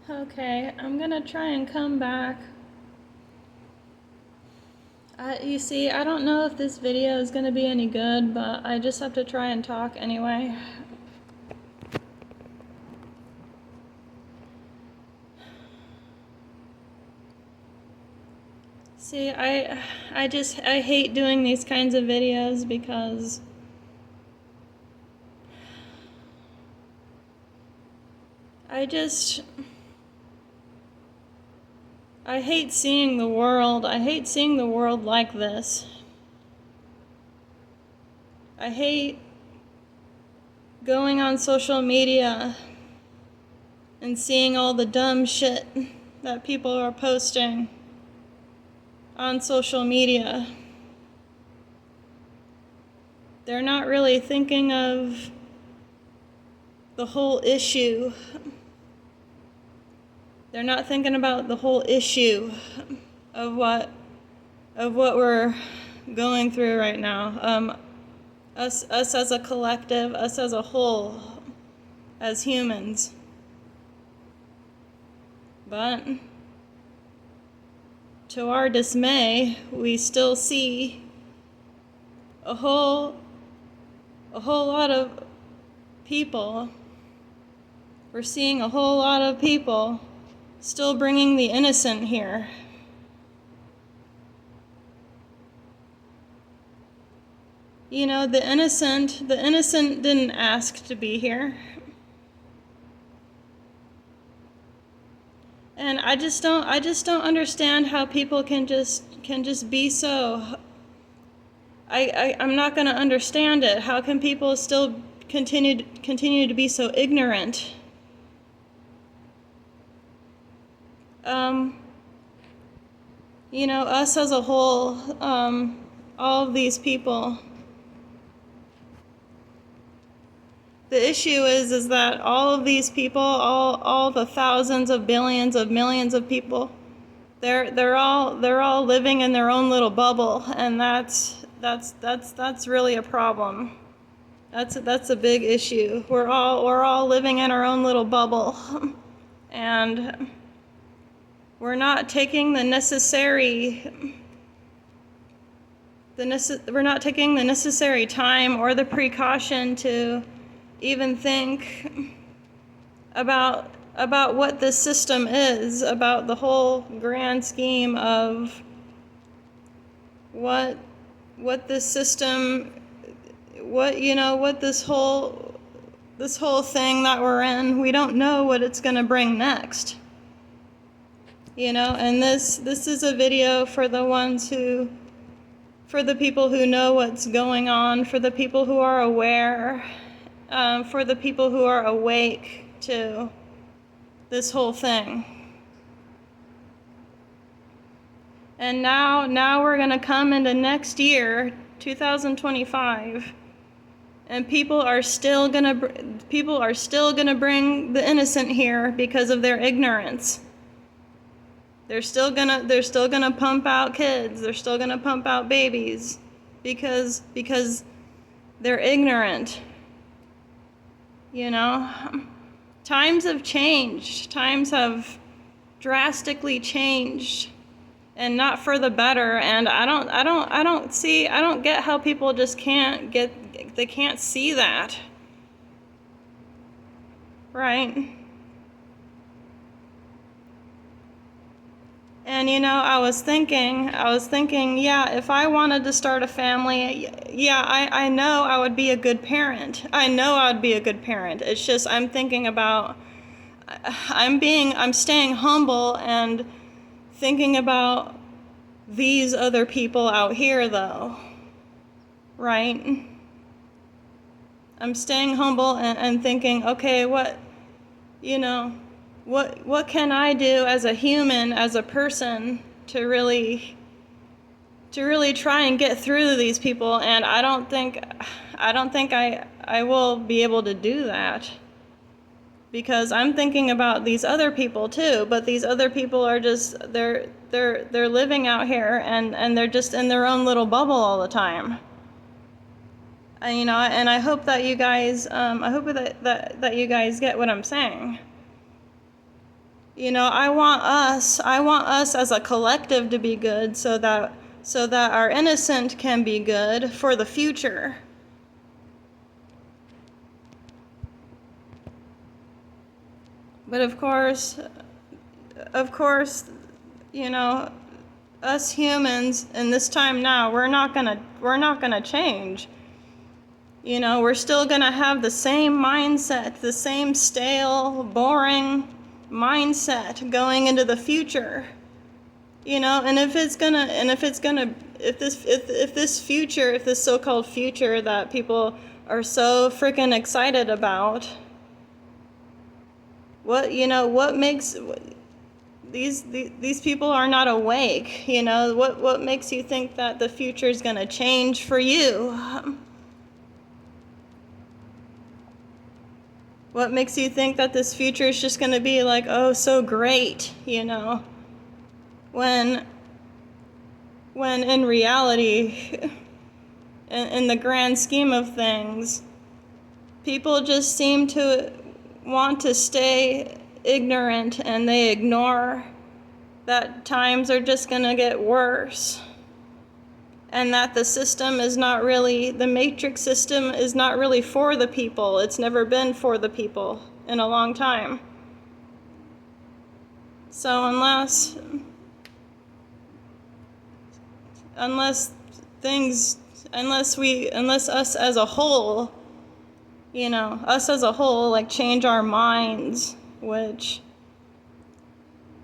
Okay, I'm gonna try and come back. You see, I don't know if this video is gonna be any good, but I just have to try and talk anyway. See, I hate doing these kinds of videos because I hate seeing the world. I hate seeing the world like this. I hate going on social media and seeing all the dumb shit that people are posting on social media. They're not really thinking of the whole issue. They're not thinking about the whole issue of what we're going through right now. Us as a collective, us as a whole, as humans. But to our dismay, we still see a whole lot of people. We're seeing a whole lot of people still bringing the innocent here. You know, the innocent didn't ask to be here. And I just don't understand how people can just be so. I'm not going to understand it. How can people still continue to be so ignorant? You know, us as a whole, all of these people. The issue is that all of these people, all the thousands of billions of millions of people, they're all living in their own little bubble, and that's really a problem. That's a big issue. We're all living in our own little bubble, and we're not taking the necessary time or the precaution to even think about what this system is, about the whole grand scheme of what this system, what this whole thing that we're in. We don't know what it's going to bring next. You know, and this is a video for the people who know what's going on, for the people who are aware, for the people who are awake to this whole thing. And now we're going to come into next year, 2025, and people are still going to bring the innocent here because of their ignorance. They're still gonna pump out kids. They're still gonna pump out babies because they're ignorant. You know, times have changed. Times have drastically changed, and not for the better. And I don't get how people just they can't see that. Right? And you know, I was thinking, yeah, if I wanted to start a family, yeah, I know I would be a good parent. I know I would be a good parent. It's just I'm thinking about, I'm staying humble and thinking about these other people out here, though, right? I'm staying humble and thinking, okay, what can I do as a human, as a person, to really try and get through to these people? And I don't think I will be able to do that, because I'm thinking about these other people too. But these other people are just they're living out here, and they're just in their own little bubble all the time. And you know, and I hope that you guys that you guys get what I'm saying. I want us as a collective to be good so that our innocent can be good for the future. But of course, us humans in this time now, we're not gonna change. We're still gonna have the same mindset, the same stale, boring mindset going into the future. And if this so-called future that people are so freaking excited about, what makes these people are not awake? What makes you think that the future is going to change for you? What makes you think that this future is just going to be like, oh, so great, when in reality, in the grand scheme of things, people just seem to want to stay ignorant, and they ignore that times are just going to get worse, and that the matrix system is not really for the people. It's never been for the people in a long time. So unless us as a whole, like change our minds, which,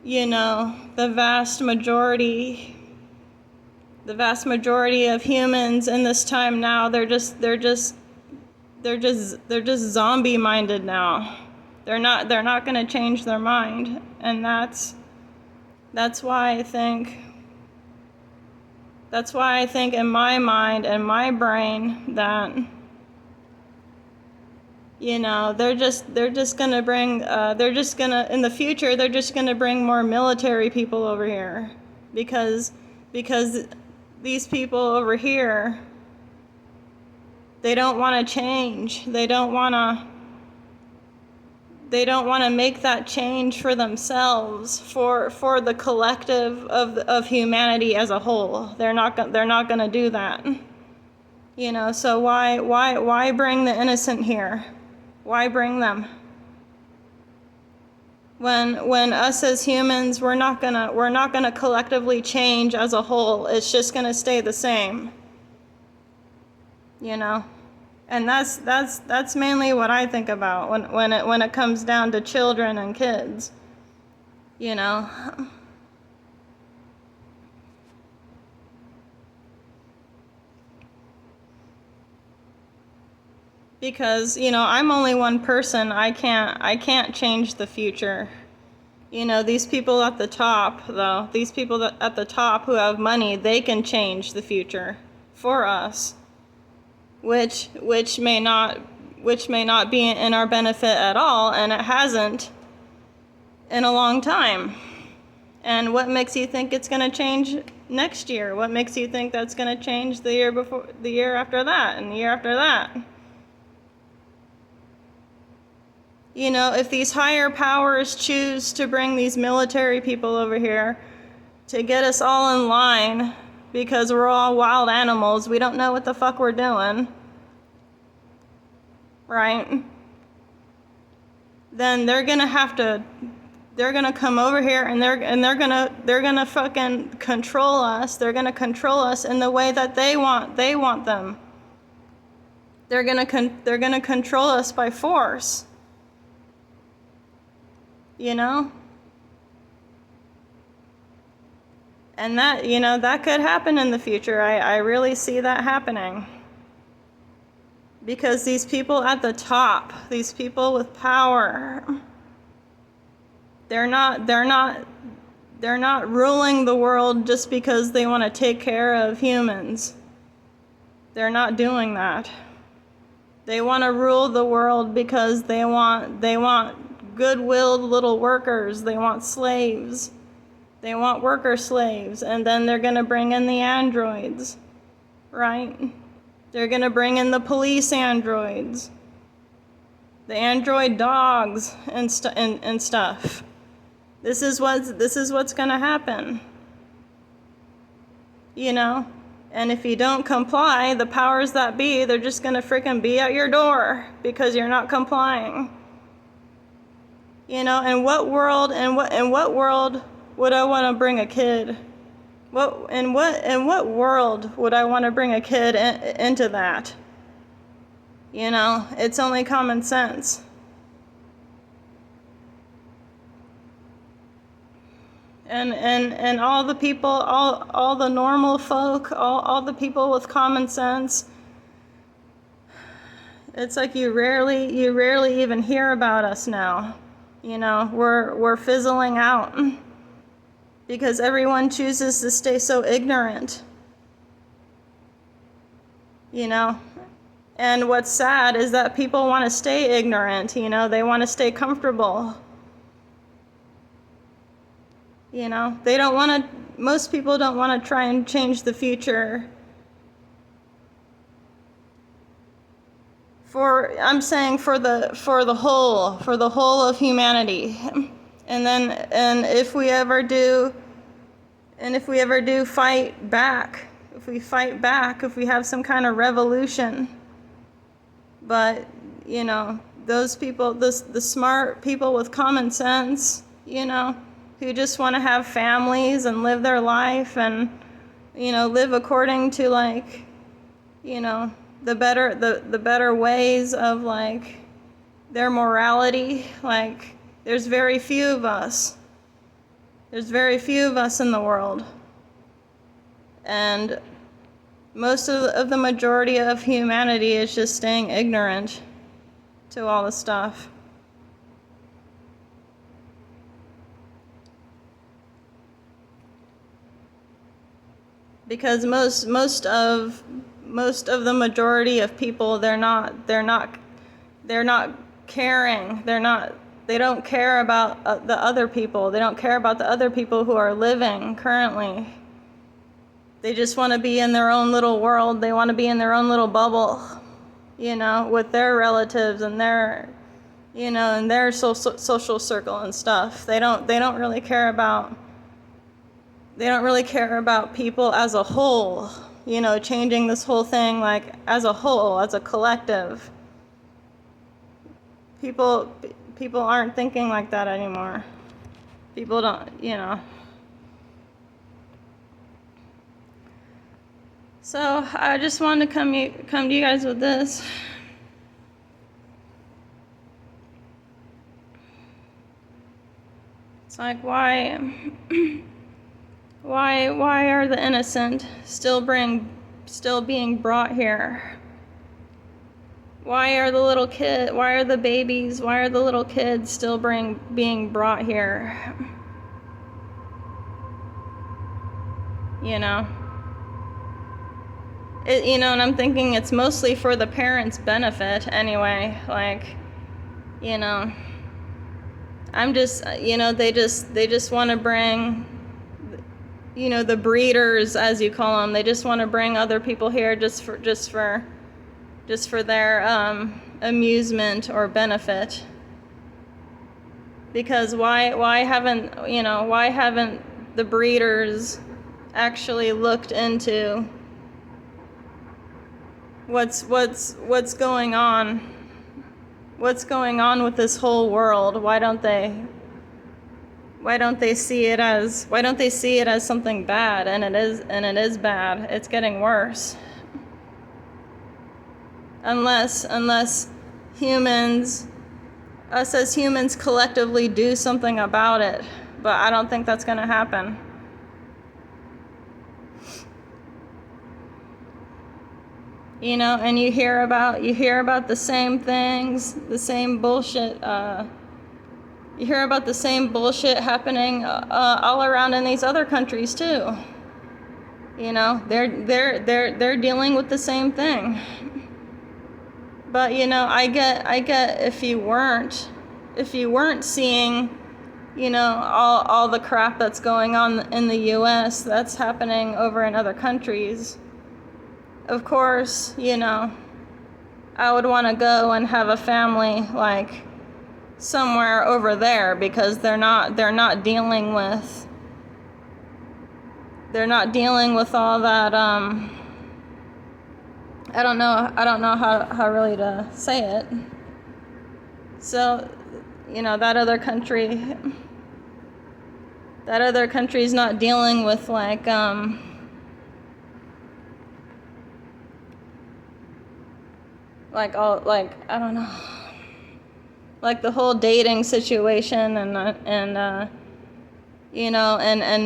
the vast majority of humans in this time now, they're just zombie minded now. They're not going to change their mind, and that's why I think in my mind and my brain that they're just gonna bring in the future, they're just gonna bring more military people over here, because these people over here, they don't want to change. They don't want to make that change for themselves, for the collective of humanity as a whole. They're not going to do that. So why bring the innocent here? Why bring them? When us as humans, we're not gonna collectively change as a whole. It's just gonna stay the same. And that's mainly what I think about when it comes down to children and kids. Because I'm only one person. I can't change the future. These people at the top, though, at the top who have money, they can change the future for us, which may not be in our benefit at all, and it hasn't in a long time. And what makes you think it's going to change next year? What makes you think that's going to change the year before, the year after that, and the year after that? If these higher powers choose to bring these military people over here to get us all in line because we're all wild animals, we don't know what the fuck we're doing, right? Then they're gonna come over here, and they're gonna fucking control us. They're gonna control us in the way that they want them. They're gonna control us by force. And that could happen in the future. I really see that happening. Because these people at the top, these people with power, they're not ruling the world just because they want to take care of humans. They're not doing that. They want to rule the world because they want good-willed little workers. They want slaves. They want worker slaves. And then they're going to bring in the androids, right? They're going to bring in the police androids, the android dogs and stuff. This is what's going to happen. You know? And if you don't comply, the powers that be, they're just going to freaking be at your door because you're not complying. You know, in what world would I want to bring a kid? In what world would I want to bring a kid into that? You know, it's only common sense. And all the people, all the normal folk, all the people with common sense, it's like you rarely even hear about us now. You know, we're fizzling out because everyone chooses to stay so ignorant. You know, and what's sad is that people want to stay ignorant, you know, they want to stay comfortable. You know, most people don't want to try and change the future. I'm saying for the whole of humanity. And if we ever do fight back, if we have some kind of revolution, but, you know, those people, the smart people with common sense, you know, who just want to have families and live their life and, you know, live according to, like, you know, the better ways of, like, their morality. Like, there's very few of us. There's very few of us in the world. And most of the majority of humanity is just staying ignorant to all the stuff. Because most of the majority of people, they're not caring. They don't care about the other people. They don't care about the other people who are living currently. They just want to be in their own little world. They want to be in their own little bubble, you know, with their relatives and their, you know, and their social circle and stuff. They don't really care about people as a whole, you know, changing this whole thing, like, as a whole, as a collective. People aren't thinking like that anymore. People don't, you know. So I just wanted to come to you guys with this. It's like, why are the innocent still being brought here? Why are the babies, why are the little kids still being brought here? You know? You know, and I'm thinking it's mostly for the parents' benefit anyway. Like, you know, I'm just, you know, they just want to bring, you know, the breeders, as you call them, they just want to bring other people here just for their amusement or benefit. Because why haven't the breeders actually looked into what's going on? What's going on with this whole world? Why don't they see it as something bad? And it is bad. It's getting worse. Unless us as humans collectively do something about it. But I don't think that's going to happen. You know, and you hear about the same things, the same bullshit. You hear about the same bullshit happening all around in these other countries too. You know, they're dealing with the same thing. But, you know, I get if you weren't seeing, you know, all the crap that's going on in the U.S. that's happening over in other countries. Of course, you know, I would want to go and have a family, like, somewhere over there, because they're not dealing with all that. I don't know how really to say it. So, that other country's not dealing with like I don't know, like the whole dating situation, and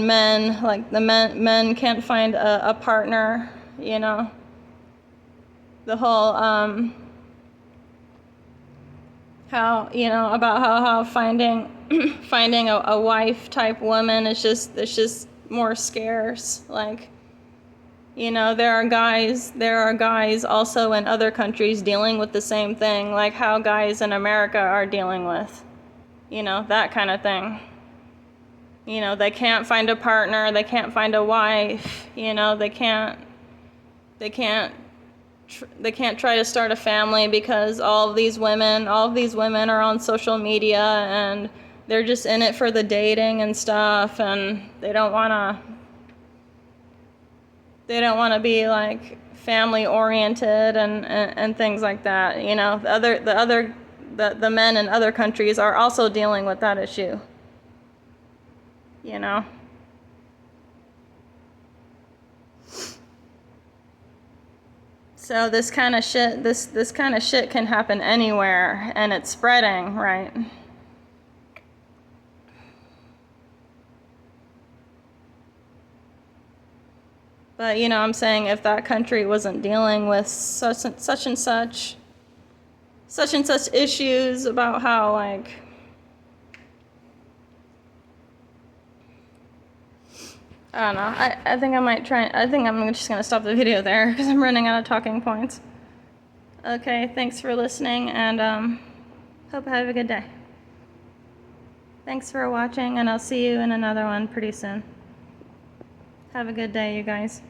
men, like the men can't find a partner, the whole how about how finding finding a wife type woman is just more scarce. Like, there are guys also in other countries dealing with the same thing, like how guys in America are dealing with, that kind of thing. They can't find a partner, they can't find a wife, they can't try to start a family, because all of these women are on social media, and they're just in it for the dating and stuff, and they don't want to be like family oriented and things like that. The men in other countries are also dealing with that issue. So this kind of shit can happen anywhere, and it's spreading, right? But I'm saying, if that country wasn't dealing with such and such issues about how, like, I don't know. I think I'm just gonna stop the video there, because I'm running out of talking points. Okay, thanks for listening, and hope you have a good day. Thanks for watching, and I'll see you in another one pretty soon. Have a good day, you guys.